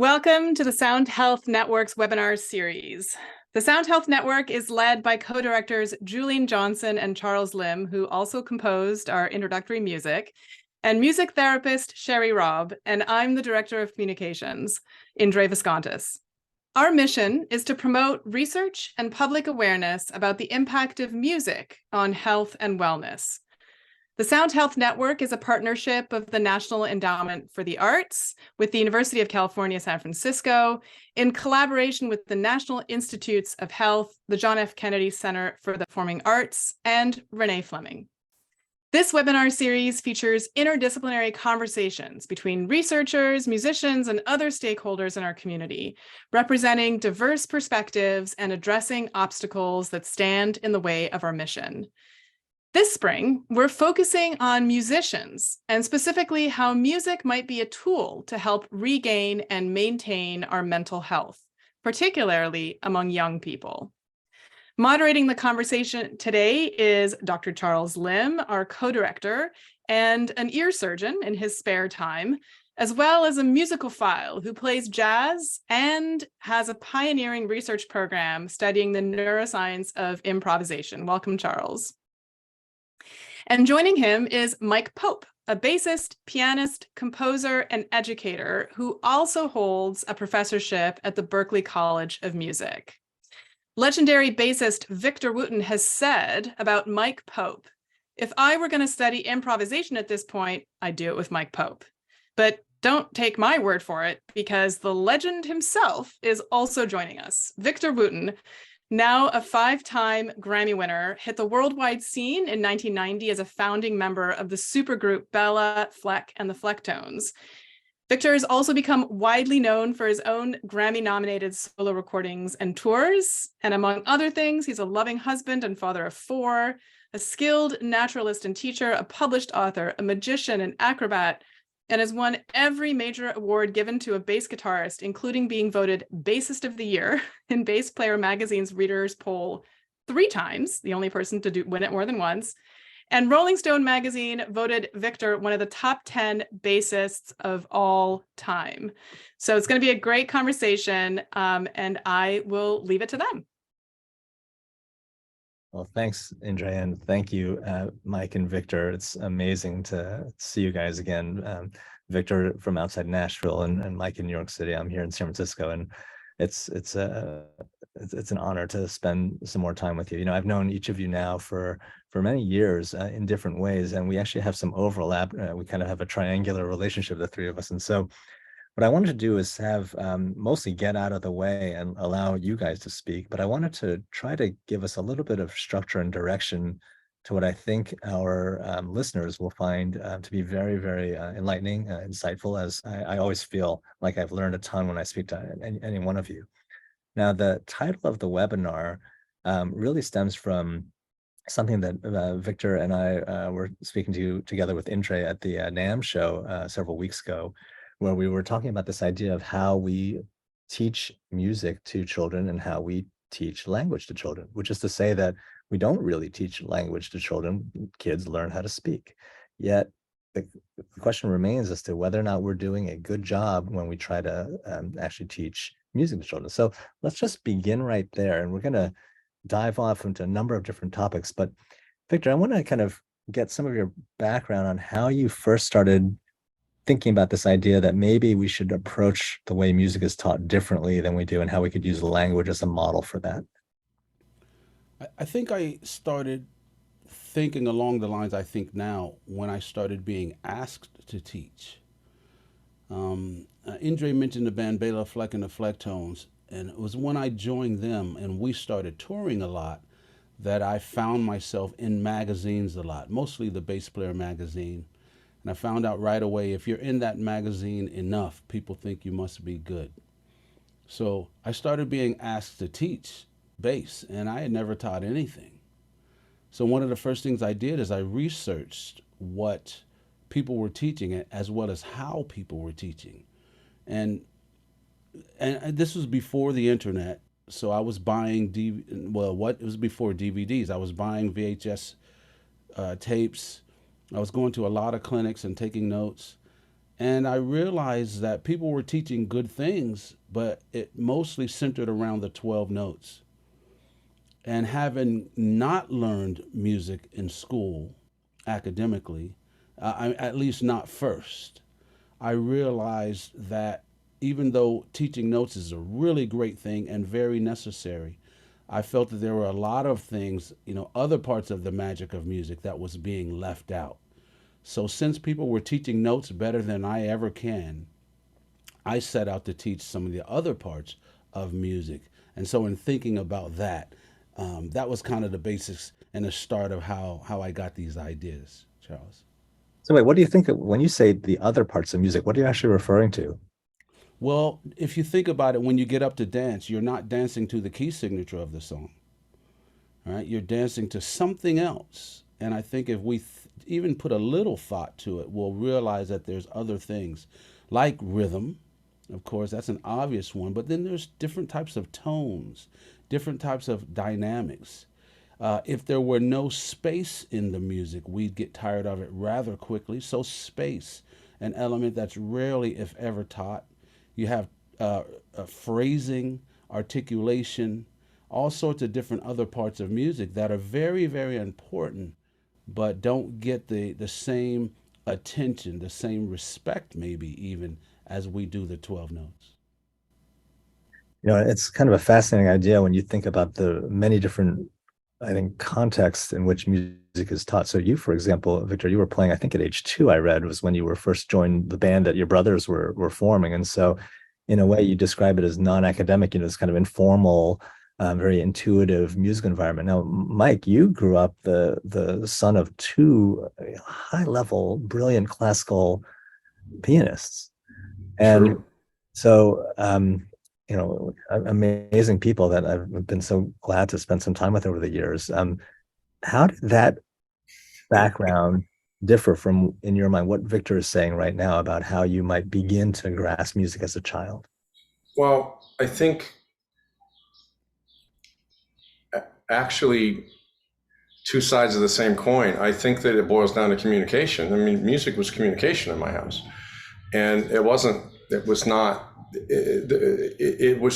Welcome to the Sound Health Network's webinar series. The Sound Health Network is led by co-directors Julian Johnson and Charles Lim, who also composed our introductory music, and music therapist Sherry Robb, and I'm the Director of Communications, Indre Viscontis. Our mission is to promote research and public awareness about the impact of music on health and wellness. The Sound Health Network is a partnership of the National Endowment for the Arts with the University of California, San Francisco, in collaboration with the National Institutes of Health, the John F. Kennedy Center for the Performing Arts, and Renée Fleming. This webinar series features interdisciplinary conversations between researchers, musicians, and other stakeholders in our community, representing diverse perspectives and addressing obstacles that stand in the way of our mission. This spring, we're focusing on musicians and specifically how music might be a tool to help regain and maintain our mental health, particularly among young people. Moderating the conversation today is Dr. Charles Lim, our co-director and an ear surgeon in his spare time, as well as a musicophile who plays jazz and has a pioneering research program studying the neuroscience of improvisation. Welcome, Charles. And joining him is Mike Pope, a bassist, pianist, composer, and educator who also holds a professorship at the Berklee College of Music. Legendary bassist Victor Wooten has said about Mike Pope, "If I were going to study improvisation at this point, I'd do it with Mike Pope." But don't take my word for it, because the legend himself is also joining us. Victor Wooten, now a 5-time Grammy winner, hit the worldwide scene in 1990 as a founding member of the supergroup Bella, Fleck, and the Flecktones. Victor has also become widely known for his own Grammy-nominated solo recordings and tours. And among other things, he's a loving husband and father of 4, a skilled naturalist and teacher, a published author, a magician, an acrobat, and has won every major award given to a bass guitarist, including being voted Bassist of the Year in Bass Player Magazine's Readers' Poll 3 times, the only person to win it more than once. And Rolling Stone magazine voted Victor one of the top 10 bassists of all time. So it's going to be a great conversation, and I will leave it to them. Well, thanks, Indre, and thank you, Mike and Victor. It's amazing to see you guys again. Victor from outside Nashville and Mike in New York City. I'm here in San Francisco, and it's an honor to spend some more time with you. You know, I've known each of you now for many years in different ways, and we actually have some overlap. We kind of have a triangular relationship, the 3 of us, and so what I wanted to do is have mostly get out of the way and allow you guys to speak, but I wanted to try to give us a little bit of structure and direction to what I think our listeners will find to be very, very enlightening, insightful, as I always feel like I've learned a ton when I speak to any one of you. Now, the title of the webinar really stems from something that Victor and I were speaking to together with Indre at the NAMM show several weeks ago, where we were talking about this idea of how we teach music to children and how we teach language to children, which is to say that we don't really teach language to children. Kids learn how to speak. Yet the question remains as to whether or not we're doing a good job when we try to actually teach music to children. So let's just begin right there. And we're going to dive off into a number of different topics. But Victor, I want to kind of get some of your background on how you first started thinking about this idea that maybe we should approach the way music is taught differently than we do, and how we could use language as a model for that. I think I started thinking along the lines I think now when I started being asked to teach. Indre mentioned the band Bela Fleck and the Flecktones, and it was when I joined them and we started touring a lot that I found myself in magazines a lot, mostly the Bass Player magazine. And I found out right away, if you're in that magazine enough, people think you must be good. So I started being asked to teach bass, and I had never taught anything. So one of the first things I did is I researched what people were teaching, as well as how people were teaching. And this was before the internet, so I was buying, it was before DVDs. I was buying VHS tapes. I was going to a lot of clinics and taking notes. And I realized that people were teaching good things, but it mostly centered around the 12 notes. And having not learned music in school academically, at least not first, I realized that even though teaching notes is a really great thing and very necessary, I felt that there were a lot of things, other parts of the magic of music that was being left out. So since people were teaching notes better than I ever can, I set out to teach some of the other parts of music. And so in thinking about that, that was kind of the basics and the start of how I got these ideas, Charles. So wait, what do you think when you say the other parts of music, what are you actually referring to? Well, if you think about it, when you get up to dance, you're not dancing to the key signature of the song, right? You're dancing to something else. And I think if we even put a little thought to it, we'll realize that there's other things like rhythm. Of course, that's an obvious one, but then there's different types of tones, different types of dynamics. If there were no space in the music, we'd get tired of it rather quickly. So space, an element that's rarely, if ever, taught. You have phrasing, articulation, all sorts of different other parts of music that are very, very important, but don't get the same attention, the same respect, maybe even, as we do the 12 notes. It's kind of a fascinating idea when you think about the many different, I think, contexts in which music is taught. So you, for example, Victor, you were playing, I think at age 2, I read, was when you were first joined the band that your brothers were forming. And so in a way, you describe it as non-academic, this kind of informal, very intuitive music environment. Now, Mike, you grew up the son of 2 high-level, brilliant classical pianists. And True. so, amazing people that I've been so glad to spend some time with over the years. How did that background differ from, in your mind, what Victor is saying right now about how you might begin to grasp music as a child? Well, I think actually 2 sides of the same coin. I think that it boils down to communication. I mean, music was communication in my house, and it was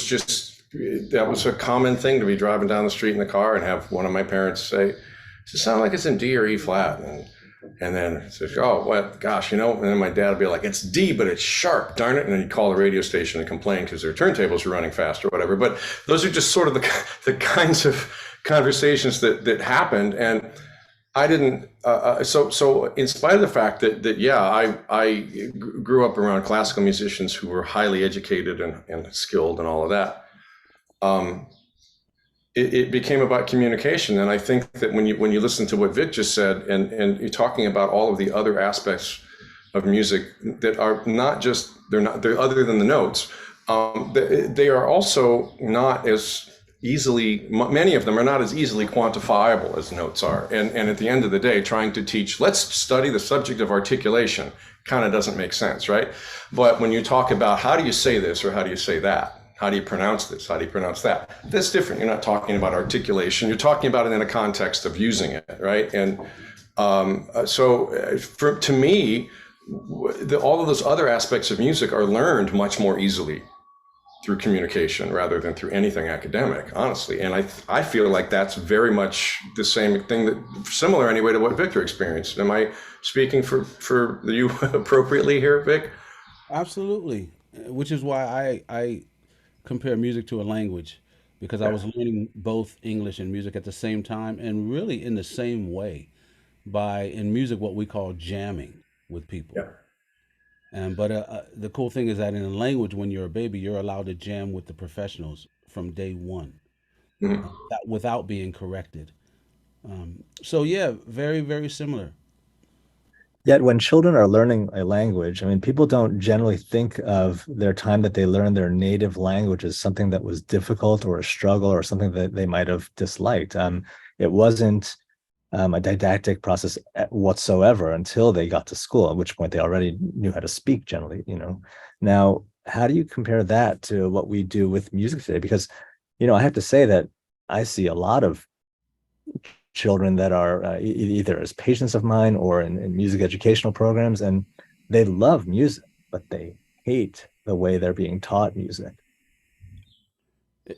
just, that was a common thing to be driving down the street in the car and have one of my parents say, "Does it sound like it's in D or E flat?" And then it says, "Oh, what, gosh, and then my dad would be like, "It's D, but it's sharp, darn it." And then he'd call the radio station and complain because their turntables were running fast or whatever. But those are just sort of the kinds of conversations that happened. And I didn't, so in spite of the fact that yeah, I grew up around classical musicians who were highly educated and skilled and all of that, it became about communication. And I think that when you listen to what Vic just said, and you're talking about all of the other aspects of music that are not just, they're other than the notes, they are also not as easily, many of them are not as easily quantifiable as notes are. And at the end of the day, trying to teach, let's study the subject of articulation, kind of doesn't make sense, right? But when you talk about how do you say this or how do you say that? How do you pronounce this? How do you pronounce that? That's different. You're not talking about articulation. You're talking about it in a context of using it, right? And to me, all of those other aspects of music are learned much more easily through communication rather than through anything academic, honestly. And I feel like that's very much the same thing, that similar anyway to what Victor experienced. Am I speaking for you appropriately here, Vic? Absolutely, which is why I compare music to a language, because I was learning both English and music at the same time, and really in the same way, by in music what we call jamming with people. Yeah. But the cool thing is that in a language, when you're a baby, you're allowed to jam with the professionals from day one, Mhm. without being corrected. So yeah, very, very similar. Yet when children are learning a language, I mean, people don't generally think of their time that they learned their native language as something that was difficult or a struggle or something that they might have disliked. It wasn't a didactic process whatsoever until they got to school, at which point they already knew how to speak generally, Now, how do you compare that to what we do with music today? Because, I have to say that I see a lot of children that are either as patients of mine or in music educational programs, and they love music. but they hate the way they're being taught music.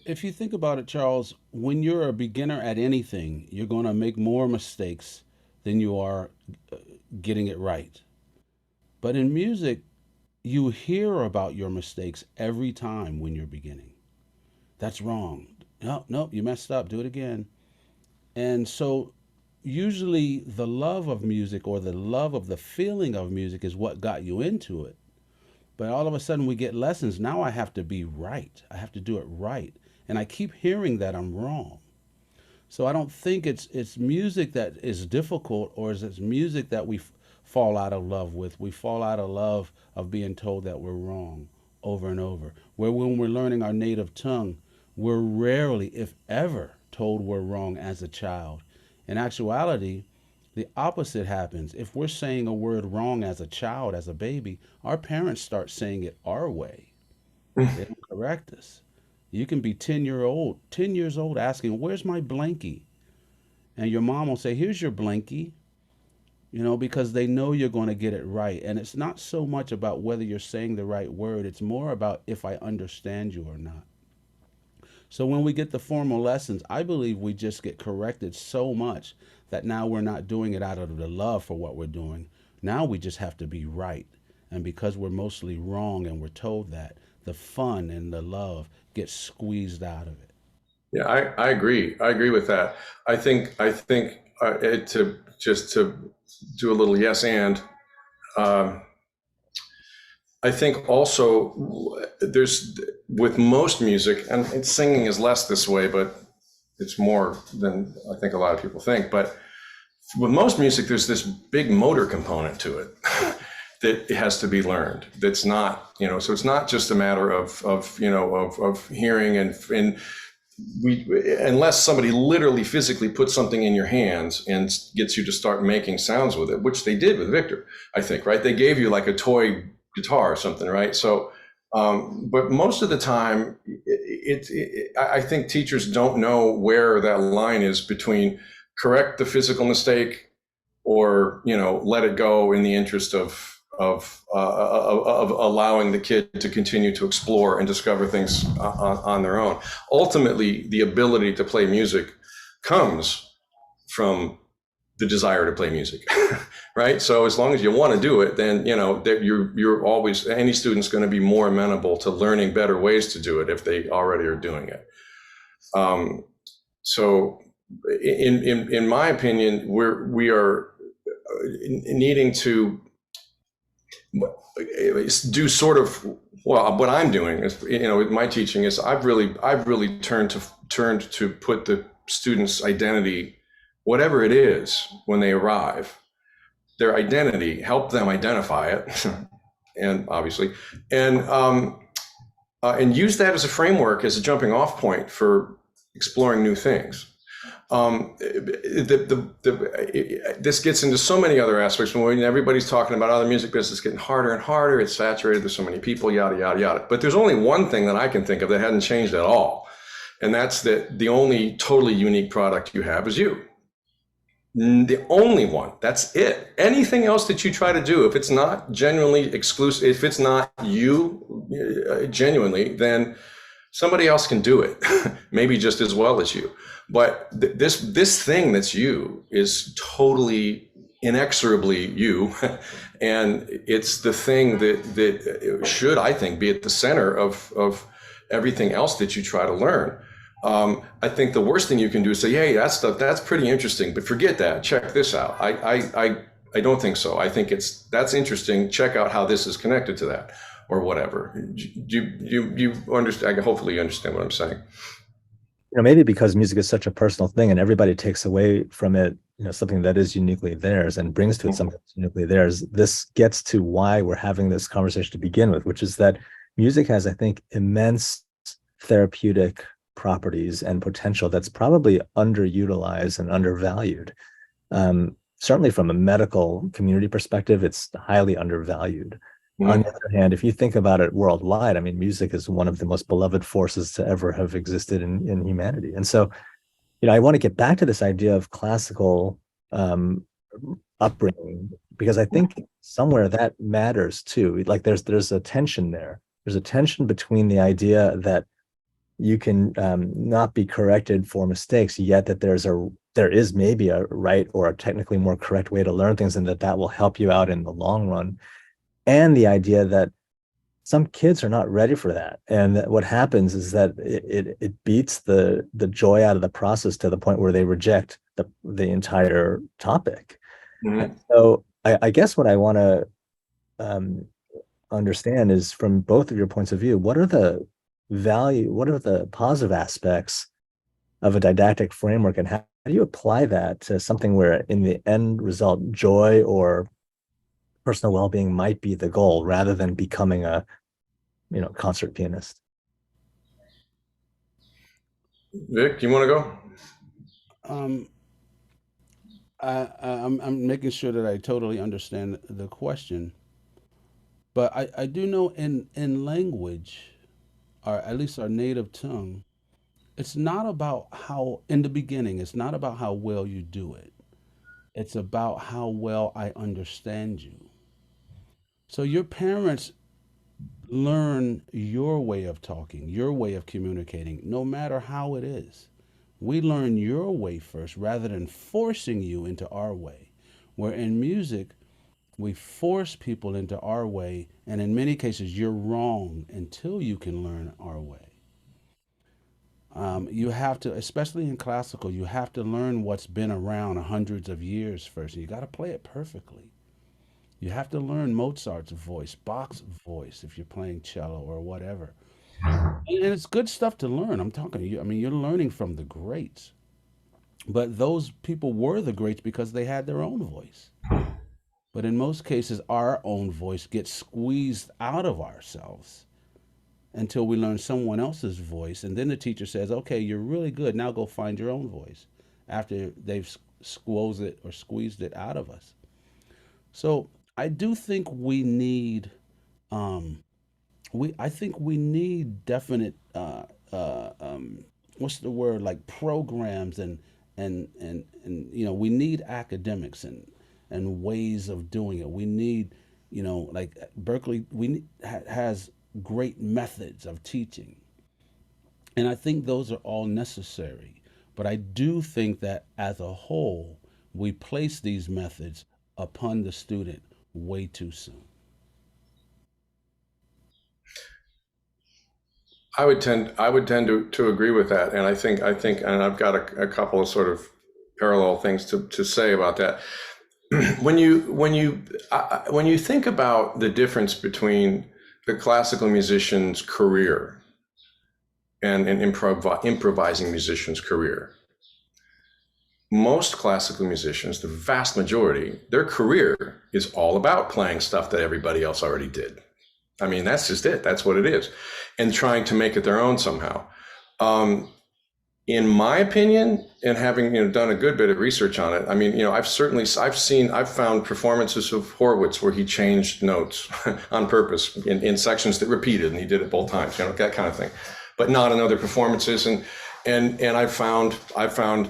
If you think about it, Charles, when you're a beginner at anything, you're going to make more mistakes than you are getting it right. But in music, you hear about your mistakes every time when you're beginning. That's wrong. No, you messed up. Do it again. And so usually the love of music or the love of the feeling of music is what got you into it. But all of a sudden we get lessons. Now I have to be right. I have to do it right. And I keep hearing that I'm wrong. So I don't think it's music that is difficult, or is it music that we fall out of love with. We fall out of love of being told that we're wrong over and over. Where when we're learning our native tongue, we're rarely, if ever, told we're wrong as a child. In actuality, the opposite happens. If we're saying a word wrong as a child, as a baby, our parents start saying it our way. They don't correct us. You can be 10 years old asking, where's my blankie? And your mom will say, here's your blankie, because they know you're going to get it right. And it's not so much about whether you're saying the right word. It's more about if I understand you or not. So when we get the formal lessons, I believe we just get corrected so much that now we're not doing it out of the love for what we're doing. Now we just have to be right. And because we're mostly wrong and we're told that, the fun and the love gets squeezed out of it. Yeah, I agree. I agree with that. I think to do a little yes and, I think also there's, with most music, and singing is less this way, but it's more than I think a lot of people think. But with most music, there's this big motor component to it that it has to be learned. That's not, so it's not just a matter of hearing and unless somebody literally physically puts something in your hands and gets you to start making sounds with it, which they did with Victor, I think, right? They gave you like a toy guitar or something, right? So, but most of the time, I think teachers don't know where that line is between correct the physical mistake or, let it go in the interest of allowing the kid to continue to explore and discover things on their own. Ultimately, the ability to play music comes from the desire to play music, right? So as long as you want to do it, then that you're always, any student's going to be more amenable to learning better ways to do it if they already are doing it. So in my opinion, we are needing to do sort of, well, what I'm doing is, with my teaching is I've really turned to put the student's identity, whatever it is, when they arrive, their identity, help them identify it, and obviously, and use that as a framework, as a jumping off point for exploring new things. This gets into so many other aspects when everybody's talking about the music business getting harder and harder. It's saturated. There's so many people, yada, yada, yada. But there's only one thing that I can think of that hasn't changed at all. And that's that the only totally unique product you have is you. The only one. That's it. Anything else that you try to do, if it's not genuinely exclusive, if it's not you genuinely, then somebody else can do it, maybe just as well as you. But this thing that's you is totally inexorably you, and it's the thing that should, I think, be at the center of everything else that you try to learn. I think the worst thing you can do is say, "Hey, that's pretty interesting, but forget that. Check this out." I don't think so. I think that's interesting. Check out how this is connected to that, or whatever. You understand? Hopefully, you understand what I'm saying. Maybe because music is such a personal thing and everybody takes away from it, something that is uniquely theirs and brings to it something that's uniquely theirs. This gets to why we're having this conversation to begin with, which is that music has, I think, immense therapeutic properties and potential that's probably underutilized and undervalued. Certainly from a medical community perspective, it's highly undervalued. On the other hand, if you think about it worldwide, I mean, music is one of the most beloved forces to ever have existed in humanity. And so, I want to get back to this idea of classical upbringing, because I think somewhere that matters too. Like there's a tension there. There's a tension between the idea that you can not be corrected for mistakes, yet that there is maybe a right or a technically more correct way to learn things, and that will help you out in the long run. And the idea that some kids are not ready for that, and that what happens is that it beats the joy out of the process to the point where they reject the entire topic. And so I guess what I want to understand is, from both of your points of view, what are the positive aspects of a didactic framework, and how do you apply that to something where in the end result, joy or personal well-being might be the goal rather than becoming a concert pianist? Vic, you want to go? I'm making sure that I totally understand the question, but I do know in language, or at least our native tongue, it's not about how, in the beginning, it's not about how well you do it. It's about how well I understand you. So your parents learn your way of talking, your way of communicating, no matter how it is. We learn your way first rather than forcing you into our way. Where in music, we force people into our way, and in many cases, you're wrong until you can learn our way. You have to, especially in classical, you have to learn what's been around hundreds of years first, and you got to play it perfectly. You have to learn Mozart's voice, Bach's voice, if you're playing cello or whatever. And it's good stuff to learn. I'm talking to you. I mean, you're learning from the greats. But those people were the greats because they had their own voice. But in most cases, our own voice gets squeezed out of ourselves until we learn someone else's voice. And then the teacher says, okay, you're really good. Now go find your own voice, after they've squeezed it out of us. So I do think we need, I think we need definite, what's the word, like programs and we need academics and ways of doing it. We need, like Berklee, has great methods of teaching. And I think those are all necessary. But I do think that as a whole, we place these methods upon the student way too soon. I would tend to agree with that, and I think, and I've got a couple of sort of parallel things to say about that. When you think about the difference between the classical musician's career and an improvising musician's career, most classical musicians, the vast majority, their career is all about playing stuff that everybody else already did. I mean, that's just it. That's what it is. And trying to make it their own somehow. In my opinion, and having done a good bit of research on it, I mean, I've found performances of Horowitz where he changed notes on purpose in sections that repeated, and he did it both times, that kind of thing, but not in other performances. And I found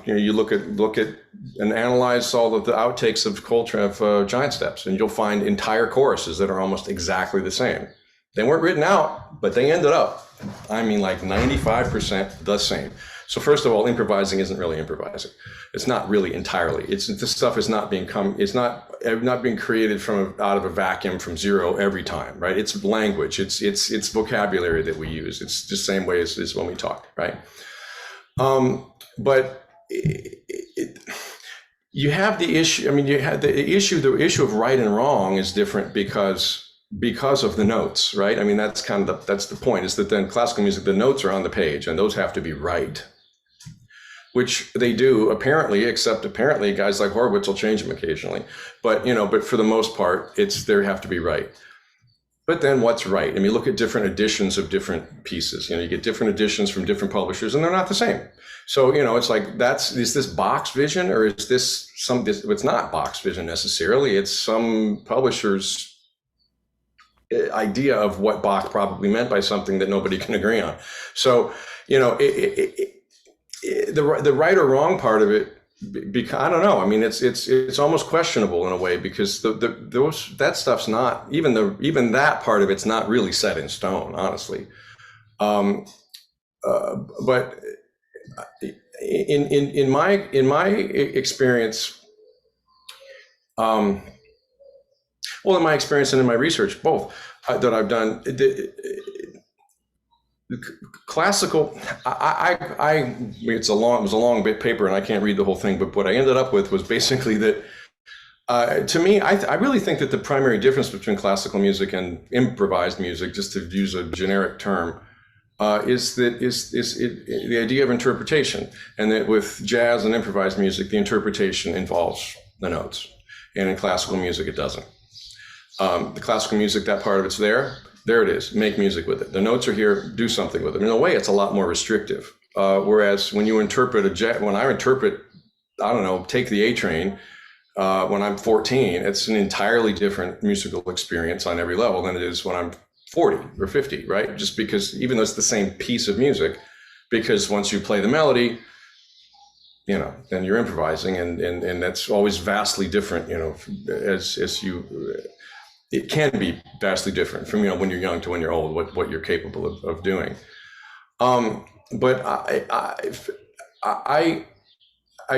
you look at and analyze all of the outtakes of Coltrane of Giant Steps, and you'll find entire choruses that are almost exactly the same. They weren't written out, but they ended up, I mean, like 95% the same. So first of all, improvising isn't really improvising. It's not really entirely. This stuff is not being created out of a vacuum from zero every time, right? It's language. It's vocabulary that we use. It's the same way as when we talk, right? But you have the issue. I mean, you had the issue of right and wrong is different because of the notes, right? I mean, that's the point, is that then classical music, the notes are on the page and those have to be right, which they do apparently, except apparently guys like Horowitz will change them occasionally. But for the most part, they have to be right. But then what's right? I mean, look at different editions of different pieces. You get different editions from different publishers and they're not the same. So, it's like, is this Bach's vision, or is this it's not Bach's vision necessarily. It's some publisher's idea of what Bach probably meant by something that nobody can agree on. So, the right or wrong part of it because I don't know. I mean, it's almost questionable in a way, because that stuff's not even that part of it's not really set in stone, honestly. But in my experience, well, in my experience and in my research, both that I've done, classical, it was a long bit paper and I can't read the whole thing, but what I ended up with was basically that, to me, I really think that the primary difference between classical music and improvised music, just to use a generic term, is the idea of interpretation, and that with jazz and improvised music, the interpretation involves the notes, and in classical music, it doesn't. The classical music, that part of it's there it is, make music with it. The notes are here, do something with it. In a way, it's a lot more restrictive. Whereas when you interpret when I interpret, I don't know, Take the A Train, when I'm 14, it's an entirely different musical experience on every level than it is when I'm 40 or 50, right? Just because, even though it's the same piece of music, because once you play the melody, then you're improvising, and that's always vastly different, as you, it can be vastly different from, when you're young to when you're old, what you're capable of doing. But I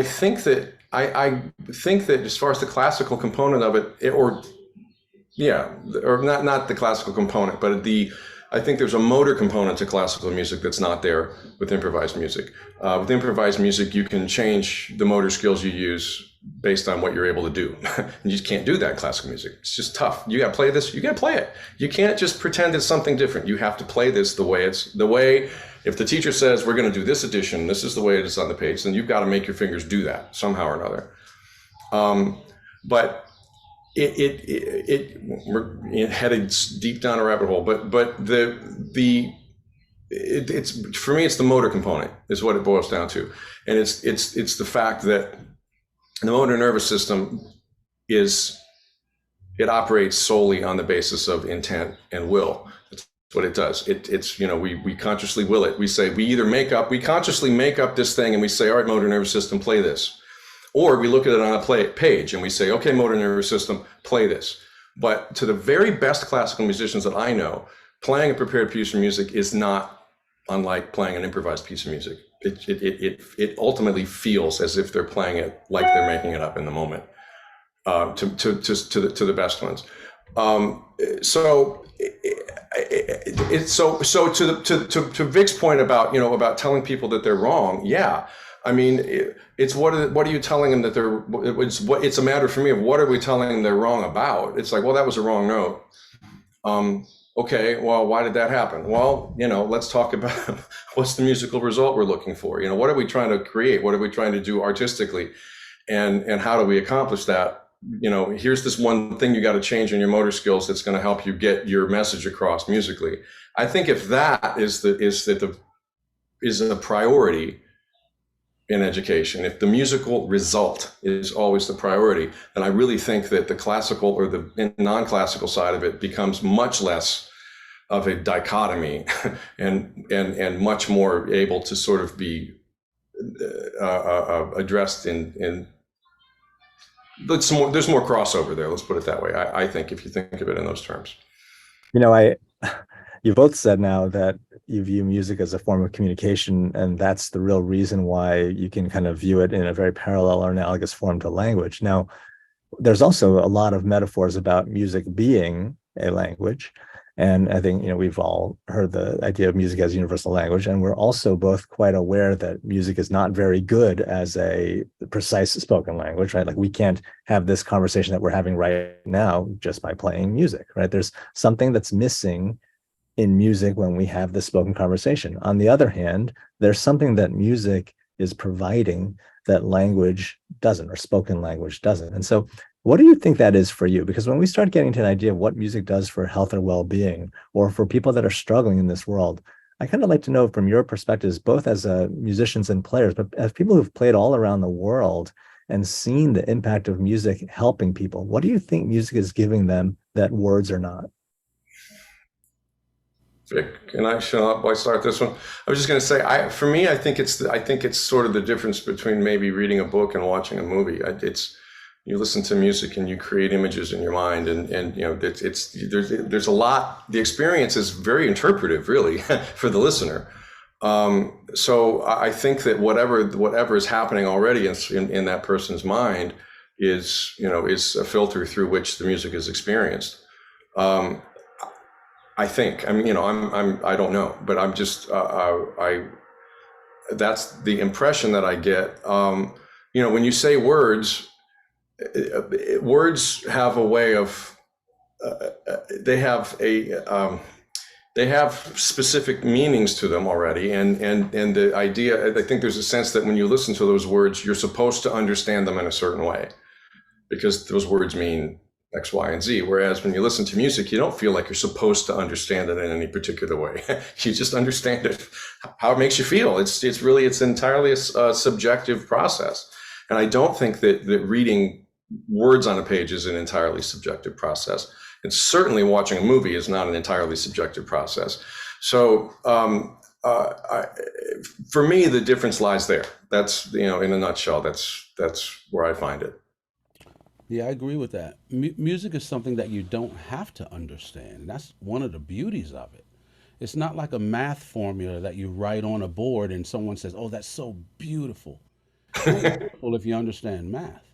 think that as far as the classical component of it, or not the classical component, but I think there's a motor component to classical music that's not there with improvised music. With improvised music, you can change the motor skills you use based on what you're able to do. And you just can't do that in classical music. It's just tough. You got to play this, you got to play it. You can't just pretend it's something different. You have to play this the way if the teacher says we're going to do this addition, this is the way it is on the page, then you've got to make your fingers do that somehow or another. But we're headed deep down a rabbit hole, but it's for me, it's the motor component is what it boils down to. And it's the fact that the motor nervous system it operates solely on the basis of intent and will. That's what it does. We consciously will it. We say, we consciously make up this thing and we say, all right, motor nervous system, play this. Or we look at it on a page and we say, okay, motor nervous system, play this. But to the very best classical musicians that I know, playing a prepared piece of music is not unlike playing an improvised piece of music. It ultimately feels as if they're playing it like they're making it up in the moment, to the best ones. To Vic's point about telling people that they're wrong. Yeah. I mean, it's what are you telling them that it's a matter for me of what are we telling them they're wrong about? It's like, well, that was a wrong note. Okay, well, why did that happen? Well, let's talk about what's the musical result we're looking for. What are we trying to create? What are we trying to do artistically? And how do we accomplish that? Here's this one thing you got to change in your motor skills that's going to help you get your message across musically. I think if that is a priority in education, if the musical result is always the priority, then I really think that the classical or the non-classical side of it becomes much less of a dichotomy and much more able to sort of be addressed in there's more crossover there. Let's put it that way. I think if you think of it in those terms. You both said now that you view music as a form of communication, and that's the real reason why you can kind of view it in a very parallel or analogous form to language. Now, there's also a lot of metaphors about music being a language. And I think, we've all heard the idea of music as universal language, and we're also both quite aware that music is not very good as a precise spoken language, right? Like we can't have this conversation that we're having right now just by playing music, right? There's something that's missing in music when we have this spoken conversation. On the other hand, there's something that music is providing that language doesn't, or spoken language doesn't. And so what do you think that is for you? Because when we start getting to an idea of what music does for health or well-being, or for people that are struggling in this world, I kind of like to know from your perspectives, both as musicians and players, but as people who've played all around the world and seen the impact of music helping people, what do you think music is giving them that words are not? Vic, and I start this one. I was just going to say, for me, I think it's sort of the difference between maybe reading a book and watching a movie. It's you listen to music and you create images in your mind, and you know there's a lot. The experience is very interpretive, really, for the listener. So I think that whatever is happening already in that person's mind is a filter through which the music is experienced. I think. I mean, I don't know, but I'm just that's the impression that I get. When you say words have a way of they have specific meanings to them already, and the idea, I think there's a sense that when you listen to those words, you're supposed to understand them in a certain way because those words mean X, Y, and Z. Whereas when you listen to music, you don't feel like you're supposed to understand it in any particular way. You just understand it, how it makes you feel. It's entirely a subjective process. And I don't think that reading words on a page is an entirely subjective process. And certainly watching a movie is not an entirely subjective process. So for me, the difference lies there. That's, in a nutshell, that's where I find it. Yeah, I agree with that. Music is something that you don't have to understand. That's one of the beauties of it. It's not like a math formula that you write on a board and someone says, "Oh, that's so beautiful." It's not beautiful if you understand math.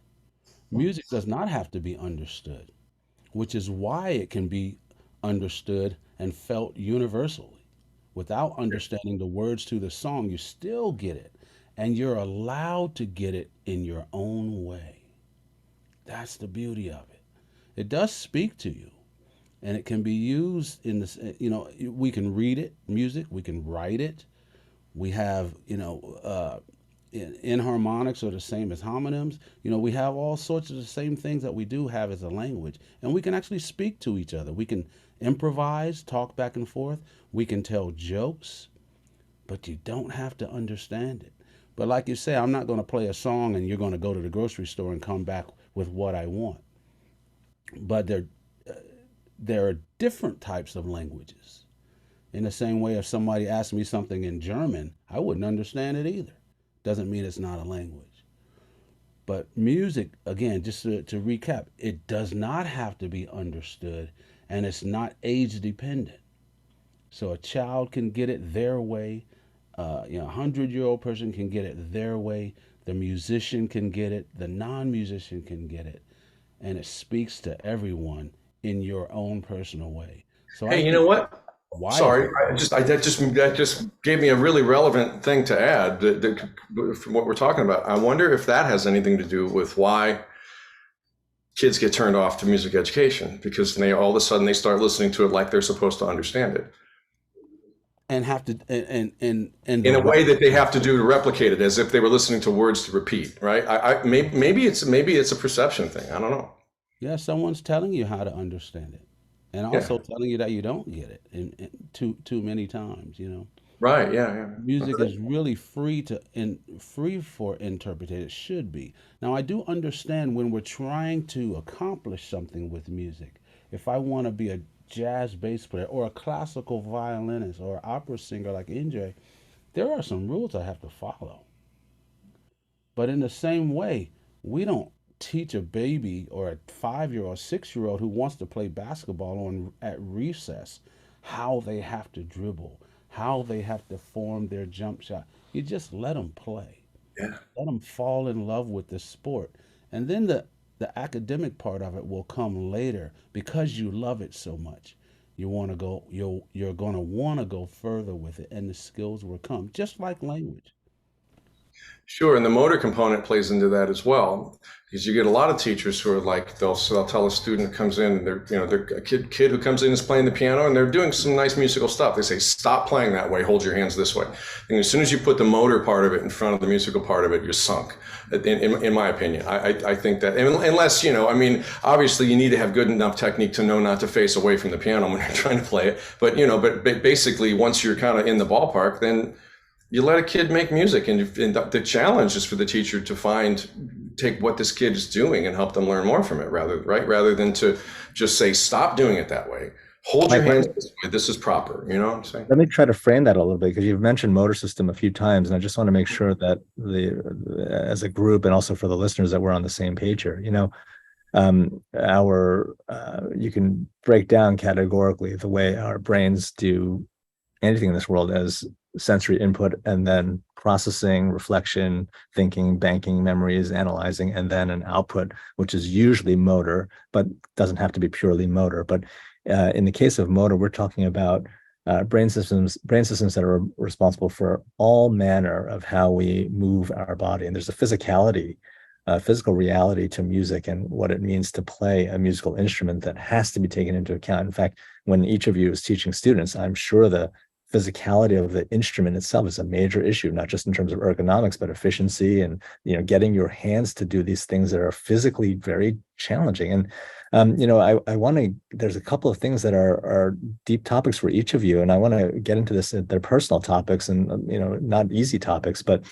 Music does not have to be understood, which is why it can be understood and felt universally. Without understanding the words to the song, you still get it, and you're allowed to get it in your own way. That's the beauty of it. It does speak to you, and it can be used in this, we can read it, music, we can write it. We have, inharmonics are the same as homonyms. We have all sorts of the same things that we do have as a language, and we can actually speak to each other. We can improvise, talk back and forth. We can tell jokes, but you don't have to understand it. But like you say, I'm not going to play a song and you're going to go to the grocery store and come back with what I want. But there are different types of languages. In the same way, if somebody asked me something in German, I wouldn't understand it either. Doesn't mean it's not a language. But music, again, just to recap, it does not have to be understood, and it's not age dependent. So a child can get it their way. A 100-year-old person can get it their way. The musician can get it. The non-musician can get it. And it speaks to everyone in your own personal way. So hey, you know what? Why? Sorry, that just gave me a really relevant thing to add from what we're talking about. I wonder if that has anything to do with why kids get turned off to music education, because all of a sudden they start listening to it like they're supposed to understand it. And have to and in a way that they have to do to replicate it, as if they were listening to words to repeat, right? Maybe it's a perception thing. I don't know. Yeah, someone's telling you how to understand it, and also telling you that you don't get it too many times. Right? Yeah. Music is really free for interpretation. It should be. Now, I do understand when we're trying to accomplish something with music. If I want to be a jazz bass player or a classical violinist or opera singer like NJ, there are some rules I have to follow. But in the same way, we don't teach a baby or a 5-year-old, 6-year-old who wants to play basketball at recess how they have to dribble, how they have to form their jump shot. You just let them play. Yeah. Let them fall in love with the sport. And then the academic part of it will come later because you love it so much. You're going to want to go further with it, and the skills will come, just like language. Sure, and the motor component plays into that as well, because you get a lot of teachers who are like, they'll tell a student who comes in, and they're a kid who comes in is playing the piano, and they're doing some nice musical stuff. They say, "Stop playing that way. Hold your hands this way." And as soon as you put the motor part of it in front of the musical part of it, you're sunk. In my opinion, I think that, unless obviously you need to have good enough technique to know not to face away from the piano when you're trying to play it. But basically, once you're kind of in the ballpark, then you let a kid make music, and the challenge is for the teacher to take what this kid is doing and help them learn more from it, rather than to just say, "Stop doing it that way. Hold your hands this way. This is proper. You know what I'm saying? Let me try to frame that a little bit, because you've mentioned motor system a few times, and I just want to make sure that as a group, and also for the listeners, that we're on the same page here. You can break down categorically the way our brains do anything in this world as sensory input, and then processing, reflection, thinking, banking memories, analyzing, and then an output, which is usually motor, but doesn't have to be purely motor. But in the case of motor, we're talking about brain systems that are responsible for all manner of how we move our body. And there's a physicality, physical reality to music and what it means to play a musical instrument that has to be taken into account. In fact, when each of you is teaching students, I'm sure the physicality of the instrument itself is a major issue, not just in terms of ergonomics, but efficiency and getting your hands to do these things that are physically very challenging. And I want to. There's a couple of things that are deep topics for each of you, and I want to get into this. They're personal topics and not easy topics, but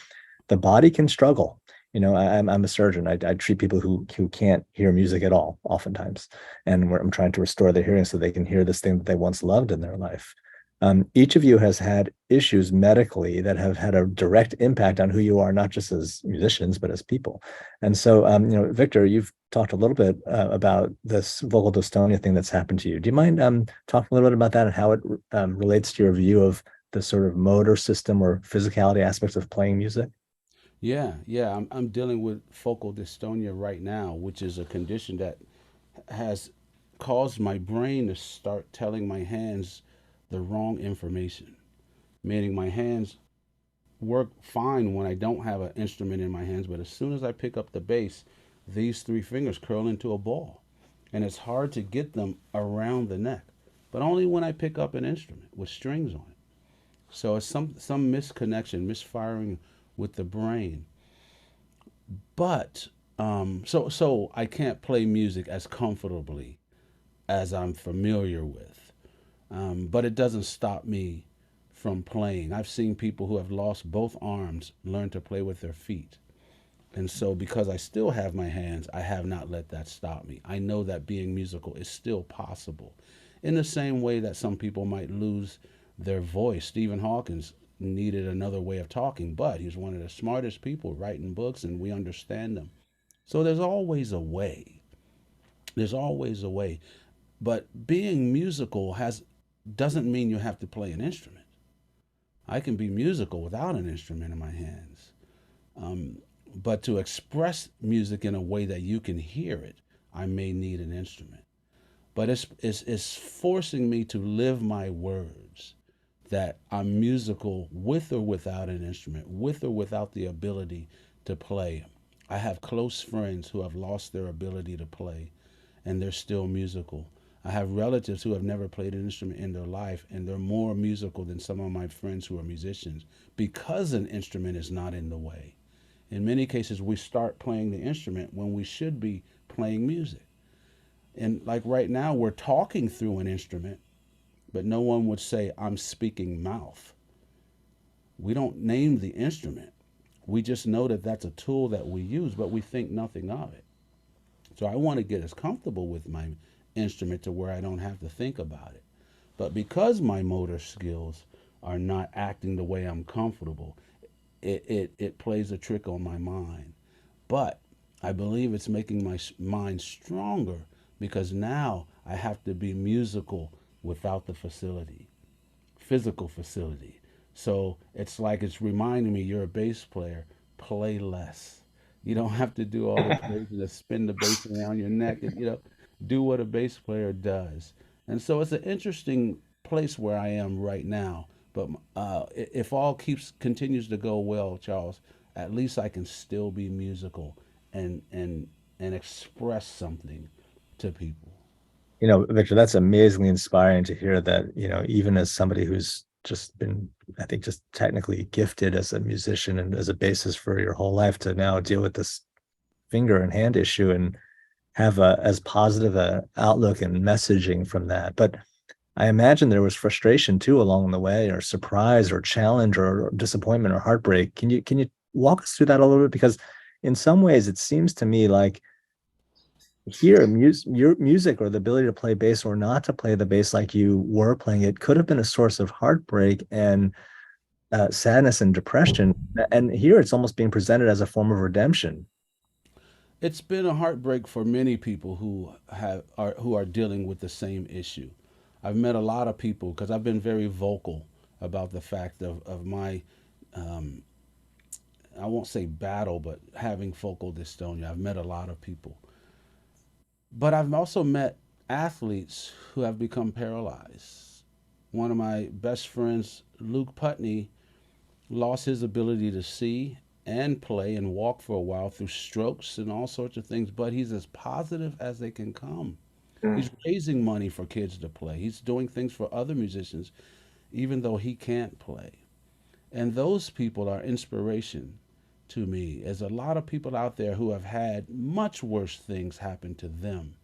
the body can struggle. I'm a surgeon. I treat people who can't hear music at all, oftentimes, and I'm trying to restore their hearing so they can hear this thing that they once loved in their life. Each of you has had issues medically that have had a direct impact on who you are, not just as musicians, but as people. And so, Victor, you've talked a little bit about this vocal dystonia thing that's happened to you. Do you mind talking a little bit about that and how it relates to your view of the sort of motor system or physicality aspects of playing music? Yeah. I'm dealing with focal dystonia right now, which is a condition that has caused my brain to start telling my hands the wrong information, meaning my hands work fine when I don't have an instrument in my hands, but as soon as I pick up the bass, these three fingers curl into a ball, and it's hard to get them around the neck, but only when I pick up an instrument with strings on it. So it's some misconnection, misfiring with the brain. But so I can't play music as comfortably as I'm familiar with. But it doesn't stop me from playing. I've seen people who have lost both arms learn to play with their feet. And so because I still have my hands, I have not let that stop me. I know that being musical is still possible. In the same way that some people might lose their voice. Stephen Hawkins needed another way of talking, but he's one of the smartest people writing books, and we understand them. So there's always a way. There's always a way. But being musical doesn't mean you have to play an instrument. I can be musical without an instrument in my hands. But to express music in a way that you can hear it, I may need an instrument. But it's forcing me to live my words, that I'm musical with or without an instrument, with or without the ability to play. I have close friends who have lost their ability to play, and they're still musical. I have relatives who have never played an instrument in their life, and they're more musical than some of my friends who are musicians because an instrument is not in the way. In many cases, we start playing the instrument when we should be playing music. And like right now, we're talking through an instrument, but no one would say, I'm speaking mouth. We don't name the instrument. We just know that that's a tool that we use, but we think nothing of it. So I want to get as comfortable with my instrument to where I don't have to think about it. But because my motor skills are not acting the way I'm comfortable, it plays a trick on my mind. But I believe it's making my mind stronger because now I have to be musical without the physical facility. So it's like it's reminding me, you're a bass player, play less. You don't have to do all the crazy to spin the bass around your neck. Do what a bass player does. And so it's an interesting place where I am right now. But if all continues to go well, Charles, at least I can still be musical and express something to people. Victor, that's amazingly inspiring to hear that, even as somebody who's just been, I think, just technically gifted as a musician and as a bassist for your whole life, to now deal with this finger and hand issue and have as positive a outlook and messaging from that. But I imagine there was frustration too along the way, or surprise or challenge or disappointment or heartbreak. Can you walk us through that a little bit? Because in some ways it seems to me like here, your music or the ability to play bass or not to play the bass like you were playing it could have been a source of heartbreak and sadness and depression. And here it's almost being presented as a form of redemption. It's been a heartbreak for many people who are dealing with the same issue. I've met a lot of people because I've been very vocal about the fact of my um, I won't say battle, but having focal dystonia. I've met a lot of people, but I've also met athletes who have become paralyzed. One of my best friends, Luke Putney, lost his ability to see and play and walk for a while through strokes and all sorts of things, but he's as positive as they can come. Mm. He's raising money for kids to play. He's doing things for other musicians, even though he can't play. And those people are inspiration to me. There's a lot of people out there who have had much worse things happen to them,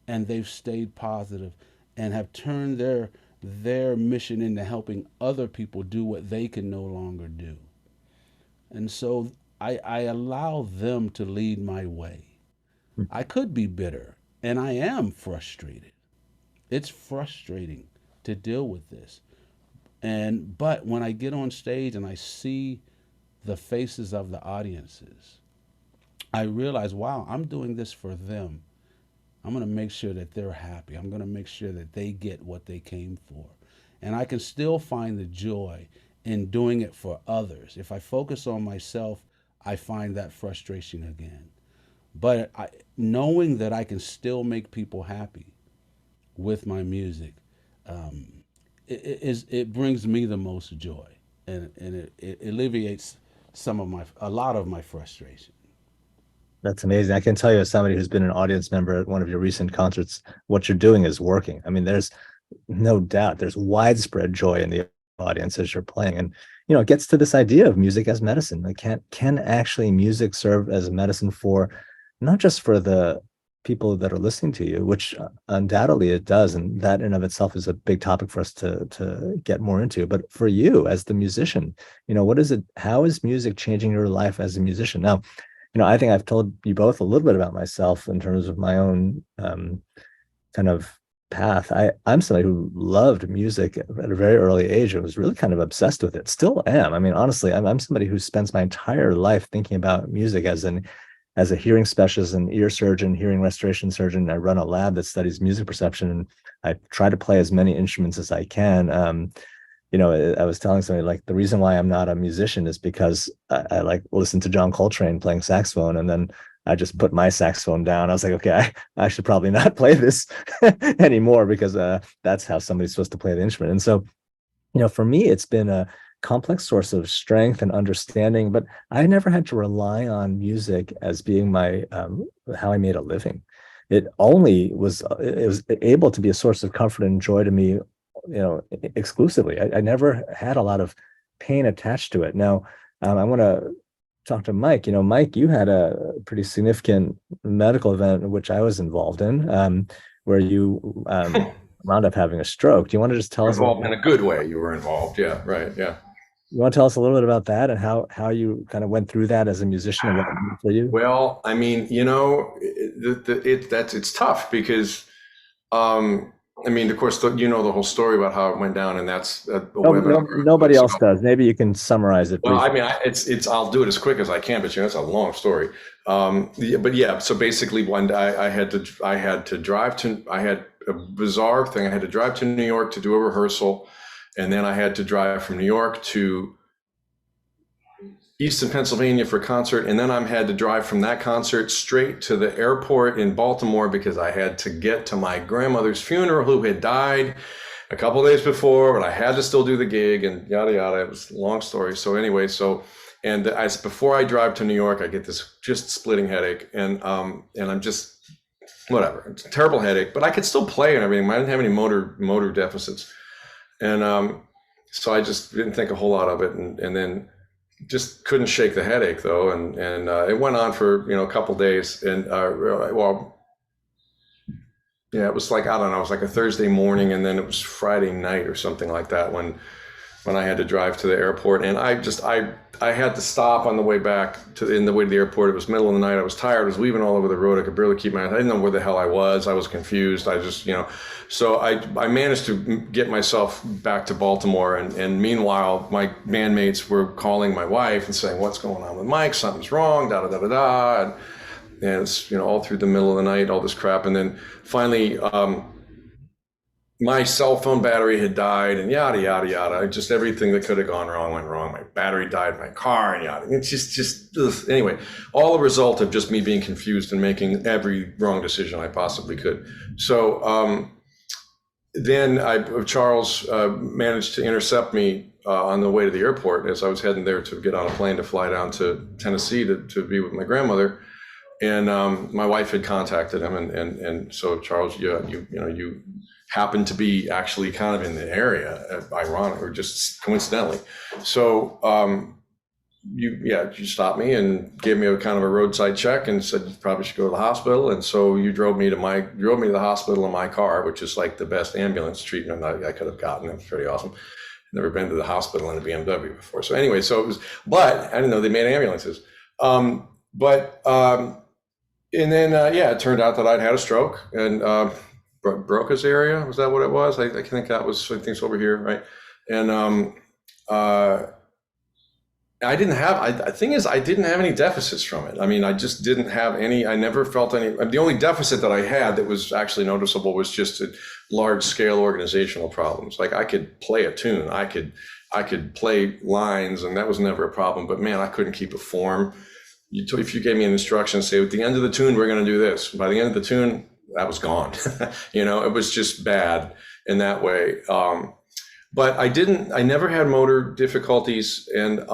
and they've stayed positive and have turned their mission into helping other people do what they can no longer do. And so I allow them to lead my way. I could be bitter, and I am frustrated. It's frustrating to deal with this. But when I get on stage and I see the faces of the audiences, I realize, wow, I'm doing this for them. I'm going to make sure that they're happy. I'm going to make sure that they get what they came for. And I can still find the joy in doing it for others. If I focus on myself, I find that frustration again. But knowing that I can still make people happy with my music, it brings me the most joy, and it alleviates a lot of my frustration. That's amazing. I can tell you, as somebody who's been an audience member at one of your recent concerts, what you're doing is working. I mean, there's no doubt there's widespread joy in the audience as you're playing. And, it gets to this idea of music as medicine. Like, can actually music serve as a medicine for not just for the people that are listening to you, which undoubtedly it does. And that in of itself is a big topic for us to get more into. But for you as the musician, what is it? How is music changing your life as a musician? Now, I think I've told you both a little bit about myself in terms of my own kind of path. I'm somebody who loved music at a very early age and was really kind of obsessed with it. Still am. I mean, honestly, I'm somebody who spends my entire life thinking about music as a hearing specialist, an ear surgeon, hearing restoration surgeon. I run a lab that studies music perception, and I try to play as many instruments as I can. I was telling somebody, like, the reason why I'm not a musician is because I like listen to John Coltrane playing saxophone, and then I just put my saxophone down. I was like, okay, I should probably not play this anymore, because that's how somebody's supposed to play the instrument. And so, for me, it's been a complex source of strength and understanding, but I never had to rely on music as being my how I made a living. It was able to be a source of comfort and joy to me, exclusively. I never had a lot of pain attached to it. Now, I want to talk to Mike. Mike, you had a pretty significant medical event which I was involved in, where you wound up having a stroke. Do you want to just tell us? Involved in a good way. You were involved. Yeah. Right. Yeah. You want to tell us a little bit about that and how you kind of went through that as a musician and what it meant for you? Well, I mean, it's tough because, I mean, of course, the whole story about how it went down, and that's nobody else does. Maybe you can summarize it briefly. Well, I mean, I'll do it as quick as I can, but it's a long story. But yeah, so basically, one day I had to drive to. I had a bizarre thing. I had to drive to New York to do a rehearsal, and then I had to drive from New York to Easton, Pennsylvania for a concert, and then I had to drive from that concert straight to the airport in Baltimore because I had to get to my grandmother's funeral, who had died a couple of days before, but I had to still do the gig, and yada yada. It was a long story. So anyway, before I drive to New York, I get this just splitting headache, and I'm just whatever. It's a terrible headache, but I could still play and everything. I didn't have any motor deficits, and so I just didn't think a whole lot of it, and then just couldn't shake the headache though, and it went on for a couple of days, and it was like, I don't know, it was like a Thursday morning, and then it was Friday night or something like that when when I had to drive to the airport. And I had to stop on the way back in the way to the airport. It was middle of the night. I was tired. I was weaving all over the road. I could barely keep my eyes. I didn't know where the hell I was. I was confused. I just, so I managed to get myself back to Baltimore. And meanwhile, my bandmates were calling my wife and saying, what's going on with Mike? Something's wrong, da, da, da, da, da. And it's, all through the middle of the night, all this crap. And then finally, my cell phone battery had died and yada, yada, yada. Just everything that could have gone wrong went wrong. My battery died in my car and yada. It's just ugh. Anyway, all a result of just me being confused and making every wrong decision I possibly could. So then Charles managed to intercept me on the way to the airport as I was heading there to get on a plane to fly down to Tennessee to be with my grandmother. And my wife had contacted him, and so Charles, you happened to be actually kind of in the area, ironic or just coincidentally. So you stopped me and gave me a kind of a roadside check and said you probably should go to the hospital. And so you drove me to the hospital in my car, which is like the best ambulance treatment I could have gotten. It was pretty awesome. Never been to the hospital in a BMW before. So anyway, but I didn't know they made ambulances. And then, it turned out that I'd had a stroke and Broca's area. Was that what it was? I think that was, I think it's over here, right? And I didn't have any deficits from it. I mean, I just didn't have any, I never felt any, the only deficit that I had that was actually noticeable was just large scale organizational problems. Like I could play a tune, I could play lines, and that was never a problem, but man, I couldn't keep a form. If you gave me an instruction, say at the end of the tune, we're going to do this. By the end of the tune, that was gone. It was just bad in that way. But I never had motor difficulties and,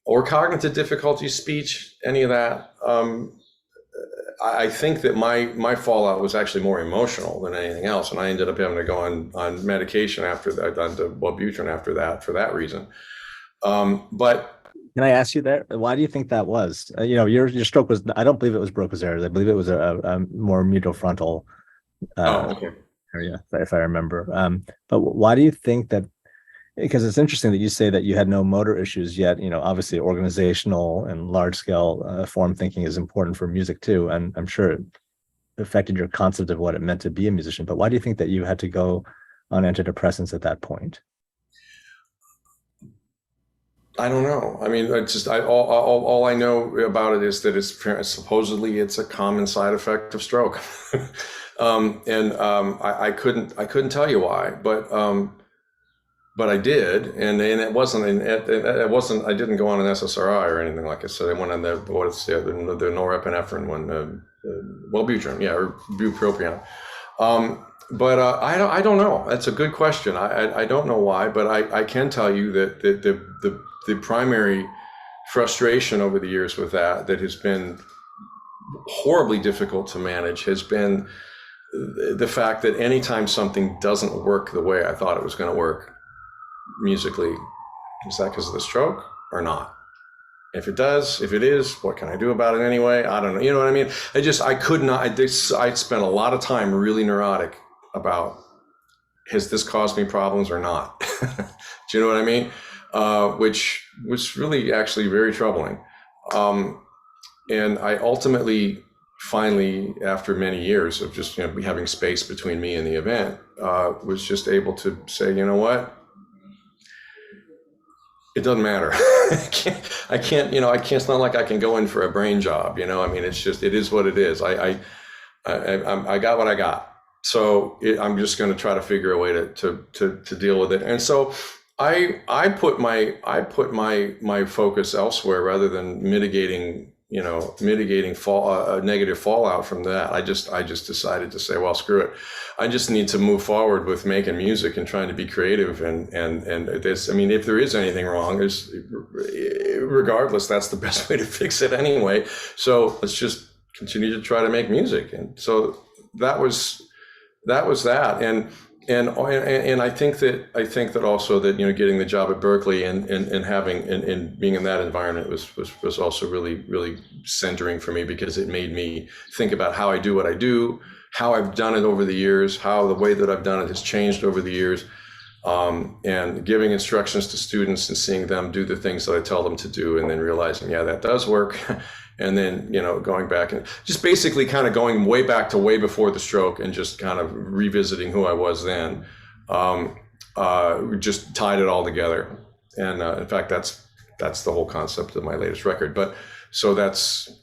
or cognitive difficulties, speech, any of that. I think that my fallout was actually more emotional than anything else. And I ended up having to go on medication after that, on Wellbutrin after that, for that reason. But can I ask you that? Why do you think that was? Your stroke was, I don't believe it was Broca's area. I believe it was a more medial frontal area, if I remember. But why do you think that? Because it's interesting that you say that you had no motor issues yet. Obviously organizational and large scale form thinking is important for music too. And I'm sure it affected your concept of what it meant to be a musician. But why do you think that you had to go on antidepressants at that point? I don't know. I mean, all I know about it is that supposedly it's a common side effect of stroke, I couldn't tell you why, but I did, and it wasn't. I didn't go on an SSRI or anything like I said. I went on the norepinephrine one, Wellbutrin, or bupropion. But I don't know. That's a good question. I don't know why, but I can tell you that the primary frustration over the years with that has been horribly difficult to manage has been the fact that anytime something doesn't work the way I thought it was going to work musically, is that because of the stroke or not? If it is, what can I do about it anyway? I don't know. You know what I mean? I could not. I spent a lot of time really neurotic about, has this caused me problems or not? Do you know what I mean? Which was really actually very troubling. And I ultimately, finally, after many years of just having space between me and the event, was just able to say, you know what? It doesn't matter. I can't, it's not like I can go in for a brain job, I mean, it is what it is. I got what I got. So I'm just going to try to figure a way to deal with it. And so I put my focus elsewhere rather than mitigating negative fallout from that. I just decided to say, well, screw it. I just need to move forward with making music and trying to be creative. And this, I mean, if there is anything wrong, regardless, that's the best way to fix it anyway. So let's just continue to try to make music. And so that was that. And I think that also that getting the job at Berklee and having and being in that environment was also really, really centering for me, because it made me think about how I do what I do, how I've done it over the years, how the way that I've done it has changed over the years, and giving instructions to students and seeing them do the things that I tell them to do, and then realizing, yeah, that does work. And then, going back and just basically kind of going way back to way before the stroke and just kind of revisiting who I was then. We just tied it all together. And in fact, that's the whole concept of my latest record. But so that's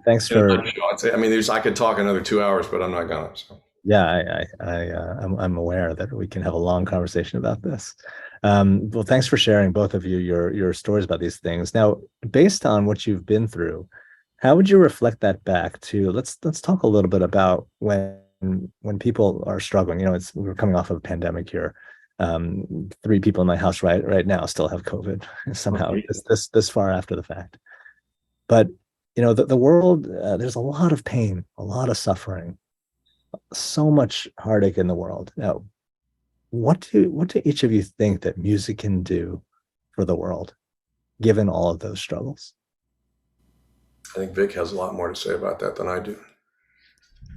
Thanks for. I mean, I could talk another 2 hours, but I'm not gonna. So. Yeah, I'm aware that we can have a long conversation about this. Well, thanks for sharing, both of you, your stories about these things. Now, based on what you've been through, how would you reflect that back to? Let's talk a little bit about when people are struggling. We're coming off of a pandemic here. 3 people in my house right now still have COVID somehow this far after the fact. But the world, there's a lot of pain, a lot of suffering, so much heartache in the world. Now, what do each of you think that music can do for the world, given all of those struggles? I think Vic has a lot more to say about that than I do.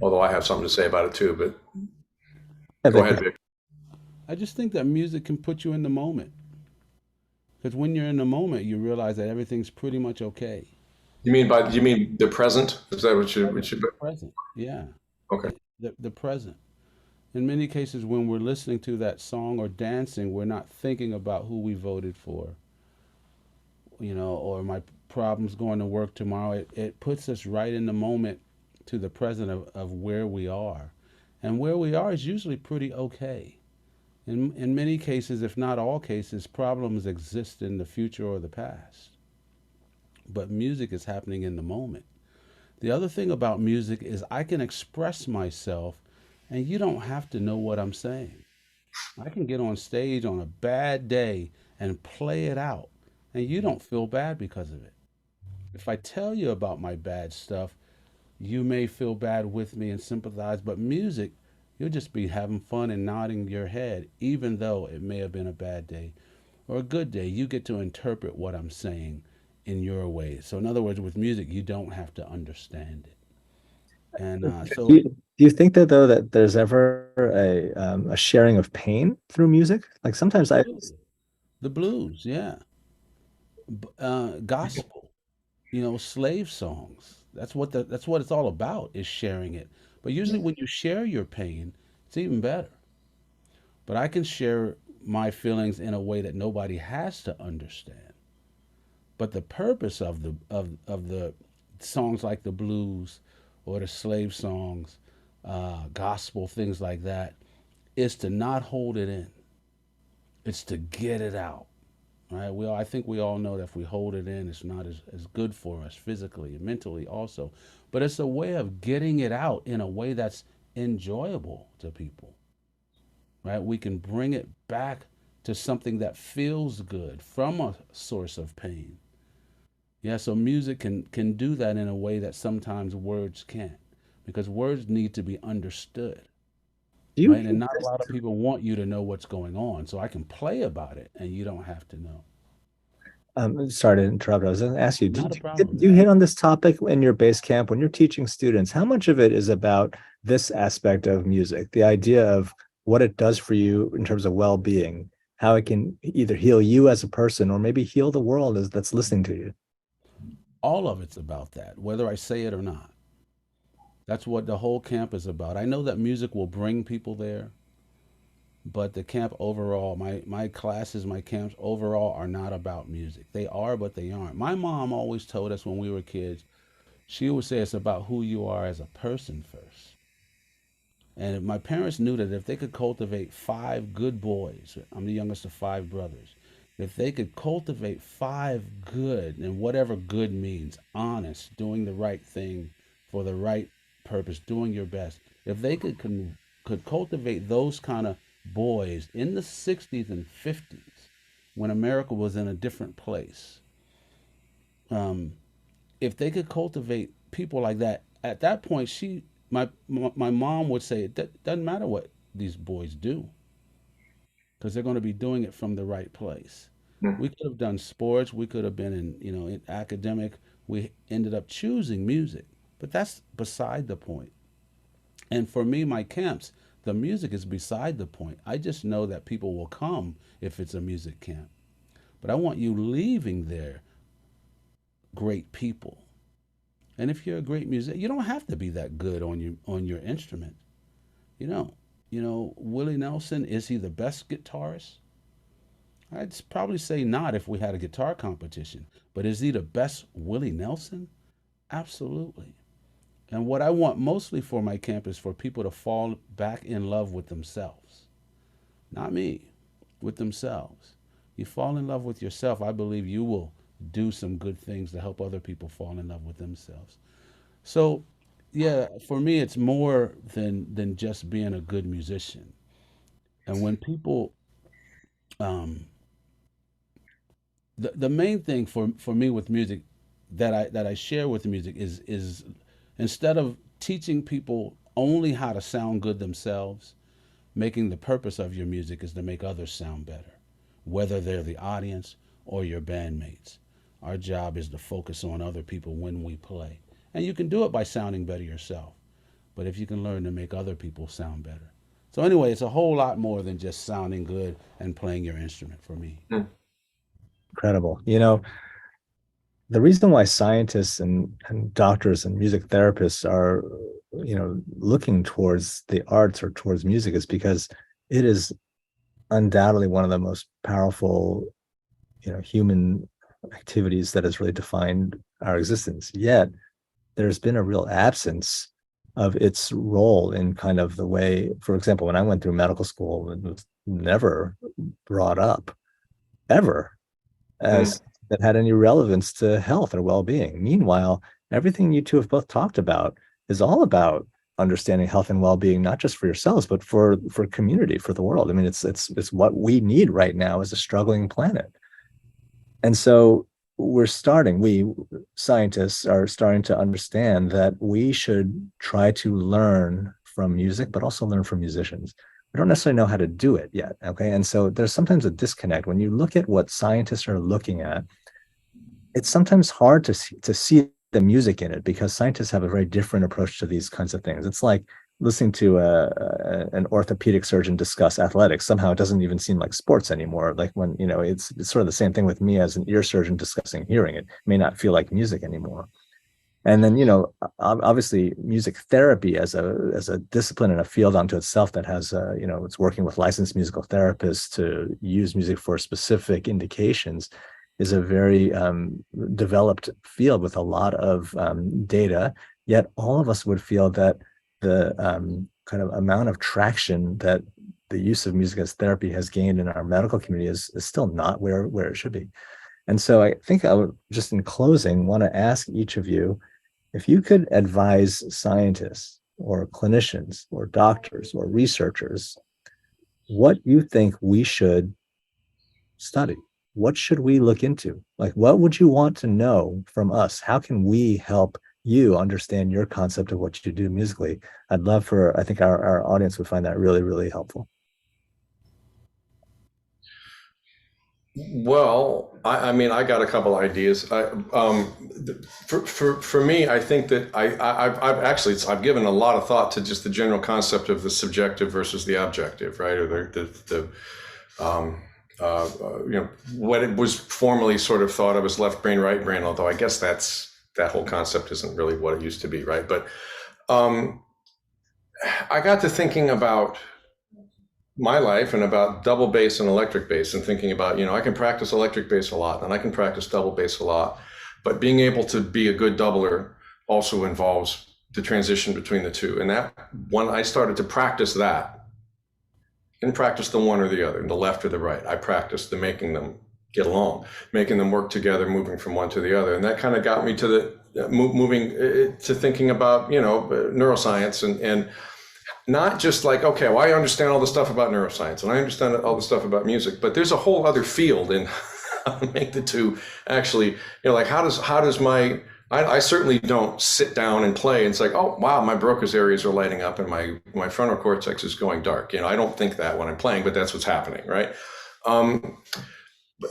Although I have something to say about it too, but go ahead, Vic. I just think that music can put you in the moment. Because when you're in the moment, you realize that everything's pretty much okay. You mean the present? Is that what you present? Yeah. Okay. The present. In many cases, when we're listening to that song or dancing, we're not thinking about who we voted for, or my problems going to work tomorrow. It puts us right in the moment to the present of where we are. And where we are is usually pretty okay. In many cases, if not all cases, problems exist in the future or the past. But music is happening in the moment. The other thing about music is I can express myself and you don't have to know what I'm saying. I can get on stage on a bad day and play it out, and you don't feel bad because of it. If I tell you about my bad stuff, you may feel bad with me and sympathize, but music, you'll just be having fun and nodding your head, even though it may have been a bad day or a good day. You get to interpret what I'm saying in your way. So in other words, with music, you don't have to understand it. And so do you think that, though, that there's ever a sharing of pain through music? Like sometimes the blues, yeah, gospel, slave songs. That's what it's all about, is sharing it. But usually when you share your pain, it's even better. But I can share my feelings in a way that nobody has to understand. But the purpose of the songs like the blues or the slave songs, gospel, things like that, is to not hold it in. It's to get it out, right? I think we all know that if we hold it in, it's not as good for us physically and mentally also. But it's a way of getting it out in a way that's enjoyable to people, right? We can bring it back to something that feels good from a source of pain. Yeah, so music can do that in a way that sometimes words can't, because words need to be understood. Right? And not a lot of people want you to know what's going on. So I can play about it and you don't have to know. Sorry to interrupt. I was going to ask you, do problem. you hit on this topic in your base camp when you're teaching students? How much of it is about this aspect of music, the idea of what it does for you in terms of well-being, how it can either heal you as a person or maybe heal the world that's listening to you? All of it's about that, whether I say it or not. That's what the whole camp is about. I know that music will bring people there, but the camp overall, my classes, my camps overall are not about music. They are, but they aren't. My mom always told us when we were kids, she would say it's about who you are as a person first. And my parents knew that if they could cultivate 5 good boys, I'm the youngest of 5 brothers, if they could cultivate 5 good, and whatever good means, honest, doing the right thing for the right purpose, doing your best, if they could cultivate those kind of boys in the 60s and 50s, when America was in a different place, if they could cultivate people like that, at that point, my mom would say, it doesn't matter what these boys do, because they're going to be doing it from the right place. We could have done sports, we could have been in academic, we ended up choosing music, but that's beside the point. And for me, my camps, The music is beside the point. I just know that people will come if it's a music camp. But I want you leaving there great people. And if you're a great musician, you don't have to be that good on your instrument. You don't. You know, Willie Nelson, is he the best guitarist? I'd probably say not if we had a guitar competition. But is he the best Willie Nelson? Absolutely. And what I want mostly for my camp is for people to fall back in love with themselves. Not me, with themselves. You fall in love with yourself, I believe you will do some good things to help other people fall in love with themselves. So, yeah, for me, it's more than just being a good musician. And when people, the main thing for me with music that I share with music is instead of teaching people only how to sound good themselves, making the purpose of your music is to make others sound better, whether they're the audience or your bandmates. Our job is to focus on other people when we play. And you can do it by sounding better yourself, but if you can learn to make other people sound better. So anyway, it's a whole lot more than just sounding good and playing your instrument for me. Incredible. You know, the reason why scientists and doctors and music therapists are, you know, looking towards the arts or towards music is because it is undoubtedly one of the most powerful, you know, human activities that has really defined our existence. Yet there's been a real absence of its role in kind of the way, for example, when I went through medical school, it was never brought up ever as that had any relevance to health or well-being. Meanwhile, everything you two have both talked about is all about understanding health and well-being, not just for yourselves, but for community, for the world. I mean, it's what we need right now as a struggling planet. And so we scientists are starting to understand that we should try to learn from music, but also learn from musicians. We don't necessarily know how to do it yet, okay? And so there's sometimes a disconnect. When you look at what scientists are looking at, it's sometimes hard to see the music in it because scientists have a very different approach to these kinds of things. It's like listening to an orthopedic surgeon discuss athletics. Somehow it doesn't even seem like sports anymore. Like when, you know, it's sort of the same thing with me as an ear surgeon discussing hearing. It may not feel like music anymore. And then, you know, obviously music therapy as a discipline and a field unto itself that has, you know, it's working with licensed musical therapists to use music for specific indications is a very developed field with a lot of data. Yet all of us would feel that the kind of amount of traction that the use of music as therapy has gained in our medical community is still not where it should be. And so I think I would just in closing want to ask each of you, if you could advise scientists or clinicians or doctors or researchers, what you think we should study, what should we look into? Like, what would you want to know from us? How can we help you understand your concept of what you do musically? I think our audience would find that really, really helpful. Well, I mean, I got a couple ideas. For me, I think that I've given a lot of thought to just the general concept of the subjective versus the objective, right? Or you know, what it was formerly sort of thought of as left brain, right brain. Although I guess that whole concept isn't really what it used to be, right? But I got to thinking about my life and about double bass and electric bass and thinking about, you know, I can practice electric bass a lot and I can practice double bass a lot, but being able to be a good doubler also involves the transition between the two. And that when I started to practice that and practice the one or the other, the left or the right, I practiced the making them get along, making them work together, moving from one to the other. And that kind of got me to the moving to thinking about, you know, neuroscience and not just like, okay, well, I understand all the stuff about neuroscience and I understand all the stuff about music, but there's a whole other field in how to make the two actually, you know, like how does I certainly don't sit down and play and it's like, oh, wow, my Broca's areas are lighting up and my frontal cortex is going dark. You know, I don't think that when I'm playing, but that's what's happening, right?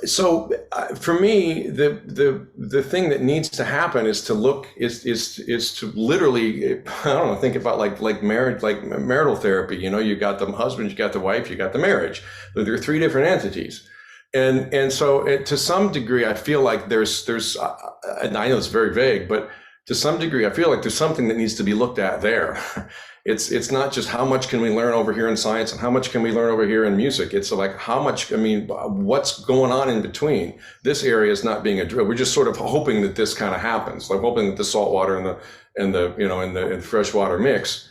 So for me, the thing that needs to happen is to look is to literally, I don't know, think about like marriage, like marital therapy. You know, you got the husband, you got the wife, you got the marriage. There are three different entities. And so to some degree, I feel like there's and I know it's very vague, but to some degree, I feel like there's something that needs to be looked at there. It's not just how much can we learn over here in science and how much can we learn over here in music. It's like how much, I mean, what's going on in between? This area is not being addressed. We're just sort of hoping that this kind of happens, like hoping that the salt water and the freshwater mix.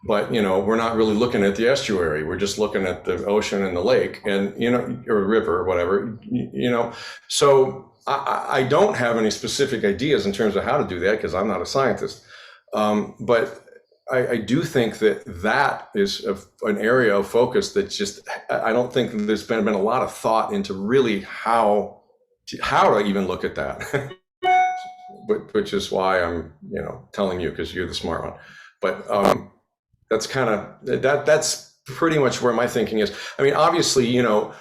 But, you know, we're not really looking at the estuary. We're just looking at the ocean and the lake and, you know, or river or whatever, you know. So I don't have any specific ideas in terms of how to do that because I'm not a scientist. But I do think that is an area of focus that just, I don't think there's been a lot of thought into really how to even look at that, which is why I'm, you know, telling you because you're the smart one. But that's kind of, that's pretty much where my thinking is. I mean, obviously, you know,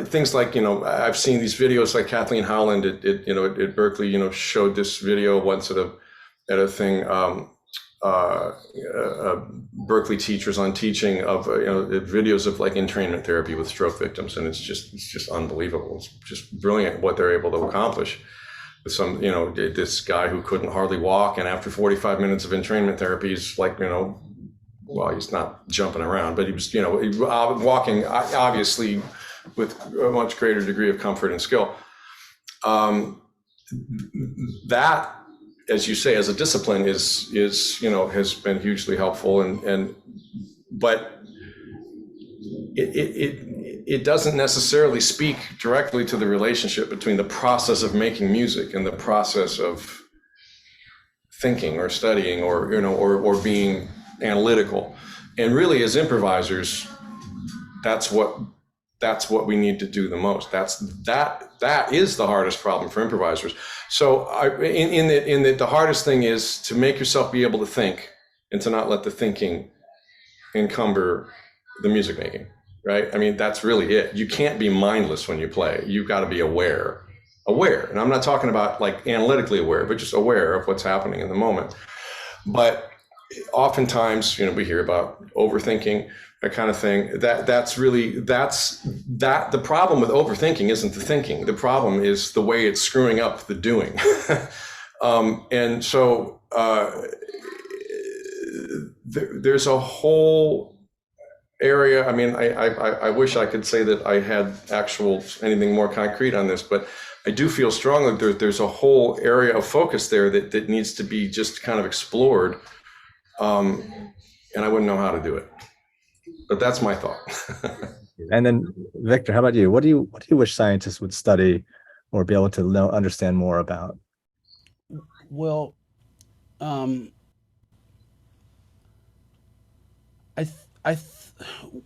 things like, you know, I've seen these videos like Kathleen Howland at Berklee, you know, showed this video once at a thing, Berklee teachers on teaching of you know videos of like entrainment therapy with stroke victims, and it's just unbelievable. It's just brilliant what they're able to accomplish with some, you know, this guy who couldn't hardly walk, and after 45 minutes of entrainment therapy, he's like, you know, well, he's not jumping around, but he was, you know, walking obviously with a much greater degree of comfort and skill. That, as you say, as a discipline is, you know, has been hugely helpful but it doesn't necessarily speak directly to the relationship between the process of making music and the process of thinking or studying or, you know, or being analytical. And really as improvisers, that's what we need to do the most. That is the hardest problem for improvisers. So the hardest thing is to make yourself be able to think and to not let the thinking encumber the music making, right? I mean, that's really it. You can't be mindless when you play. You've got to be aware. And I'm not talking about like analytically aware, but just aware of what's happening in the moment. But oftentimes, you know, we hear about overthinking, that kind of thing. That's the problem with overthinking isn't the thinking. The problem is the way it's screwing up the doing. And so there's a whole area. I mean, I wish I could say that I had anything more concrete on this, but I do feel strongly there's a whole area of focus there that needs to be just kind of explored. And I wouldn't know how to do it. But that's my thought. And then, Victor, how about you? What do you wish scientists would study or be able to understand more about? Well,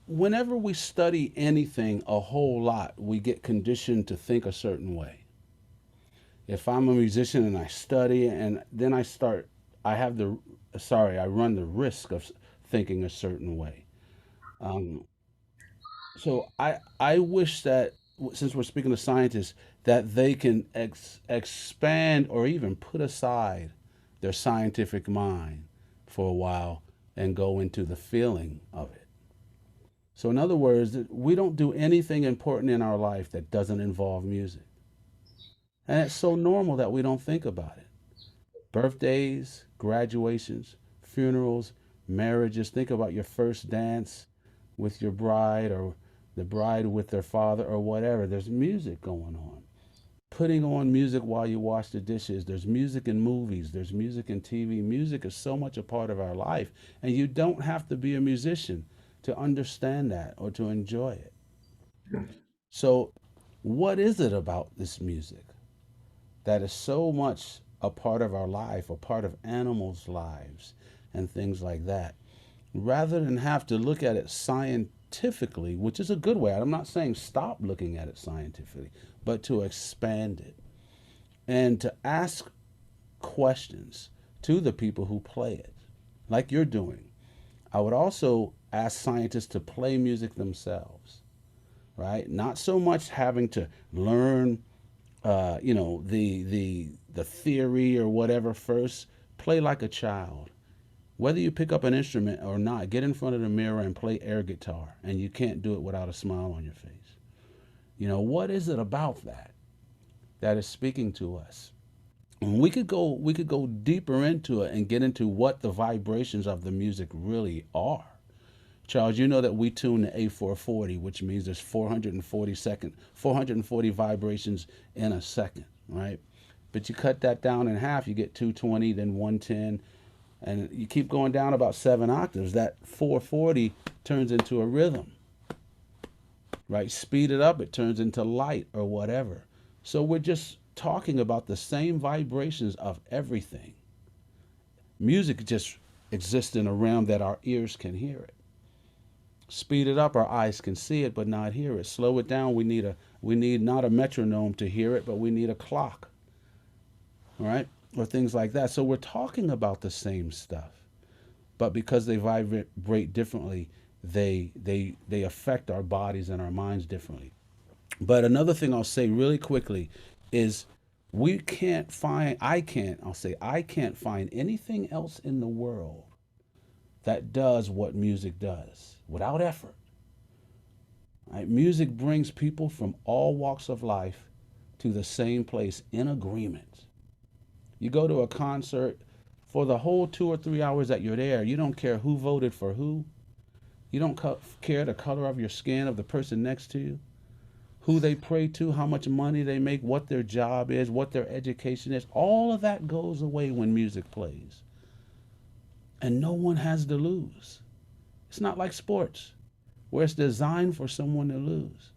whenever we study anything a whole lot, we get conditioned to think a certain way. If I'm a musician and I study and then I run the risk of thinking a certain way. So I wish that, since we're speaking to scientists, that they can expand or even put aside their scientific mind for a while and go into the feeling of it. So in other words, we don't do anything important in our life that doesn't involve music. And it's so normal that we don't think about it. Birthdays, graduations, funerals, marriages. Think about your first dance with your bride or the bride with their father or whatever. There's music going on. Putting on music while you wash the dishes. There's music in movies. There's music in TV. Music is so much a part of our life. And you don't have to be a musician to understand that or to enjoy it. So what is it about this music that is so much a part of our life, a part of animals' lives and things like that? Rather than have to look at it scientifically, which is a good way. I'm not saying stop looking at it scientifically, but to expand it and to ask questions to the people who play it, like you're doing. I would also ask scientists to play music themselves right? Not so much having to learn, you know, the theory or whatever first. Play like a child. Whether you pick up an instrument or not, get in front of the mirror and play air guitar, and you can't do it without a smile on your face. You know, what is it about that is speaking to us? And we could go deeper into it and get into what the vibrations of the music really are. Charles, you know that we tune the A440, which means there's 440 vibrations in a second, right? But you cut that down in half, you get 220, then 110, and you keep going down about 7 octaves. That 440 turns into a rhythm, right? Speed it up, it turns into light or whatever. So we're just talking about the same vibrations of everything. Music just exists in a realm that our ears can hear it. Speed it up, our eyes can see it but not hear it. Slow it down, we need not a metronome to hear it, but we need a clock, right? Or things like that. So we're talking about the same stuff, but because they vibrate differently, they affect our bodies and our minds differently. But another thing I'll say really quickly is I can't find anything else in the world that does what music does without effort. Right? Music brings people from all walks of life to the same place in agreement. You go to a concert, for the whole 2 or 3 hours that you're there, you don't care who voted for who. You don't care the color of your skin of the person next to you, who they pray to, how much money they make, what their job is, what their education is. All of that goes away when music plays. And no one has to lose. It's not like sports, where it's designed for someone to lose.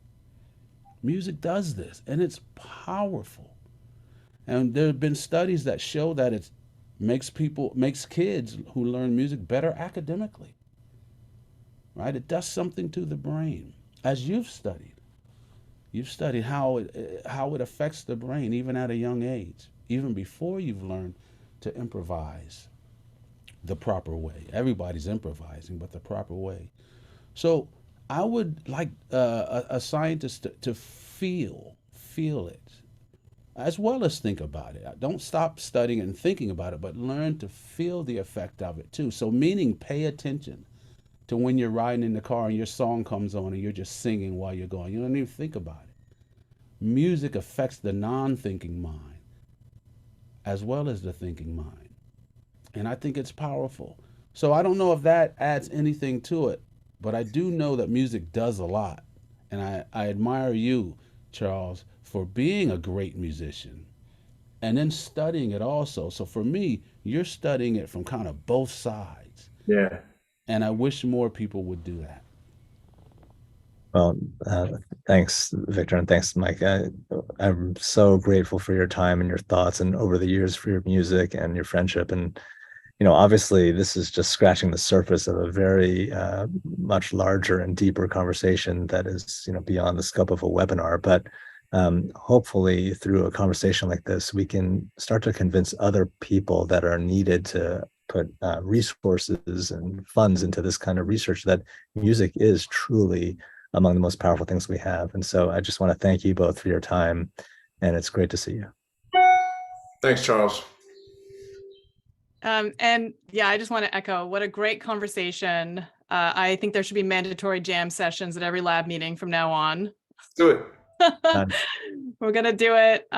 Music does this, and it's powerful. And there have been studies that show that it makes kids who learn music better academically, right? It does something to the brain. As you've studied how it affects the brain, even at a young age, even before you've learned to improvise the proper way. Everybody's improvising, but the proper way. So I would like a scientist to feel it, as well as think about it. Don't stop studying and thinking about it, but learn to feel the effect of it too. So meaning pay attention to when you're riding in the car and your song comes on and you're just singing while you're going. You don't even think about it. Music affects the non-thinking mind as well as the thinking mind. And I think it's powerful. So I don't know if that adds anything to it, but I do know that music does a lot. And I admire you, Charles, for being a great musician and then studying it also. So for me, you're studying it from kind of both sides. Yeah. And I wish more people would do that. Well, thanks, Victor, and thanks, Mike. I'm so grateful for your time and your thoughts, and over the years for your music and your friendship. And obviously, this is just scratching the surface of a very much larger and deeper conversation that is, beyond the scope of a webinar. But hopefully, through a conversation like this, we can start to convince other people that are needed to put resources and funds into this kind of research that music is truly among the most powerful things we have. And so I just want to thank you both for your time, and it's great to see you. Thanks, Charles. And yeah, I just want to echo what a great conversation. I think there should be mandatory jam sessions at every lab meeting from now on. Do it. We're going to do it.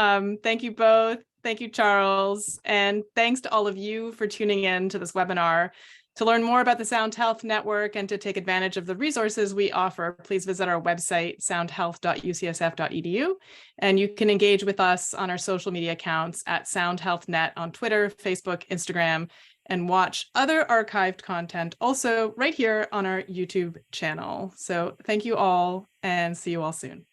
Thank you both. Thank you, Charles. And thanks to all of you for tuning in to this webinar. To learn more about the Sound Health Network and to take advantage of the resources we offer, please visit our website, soundhealth.ucsf.edu. And you can engage with us on our social media accounts at SoundHealthNet on Twitter, Facebook, Instagram, and watch other archived content also right here on our YouTube channel. So thank you all, and see you all soon.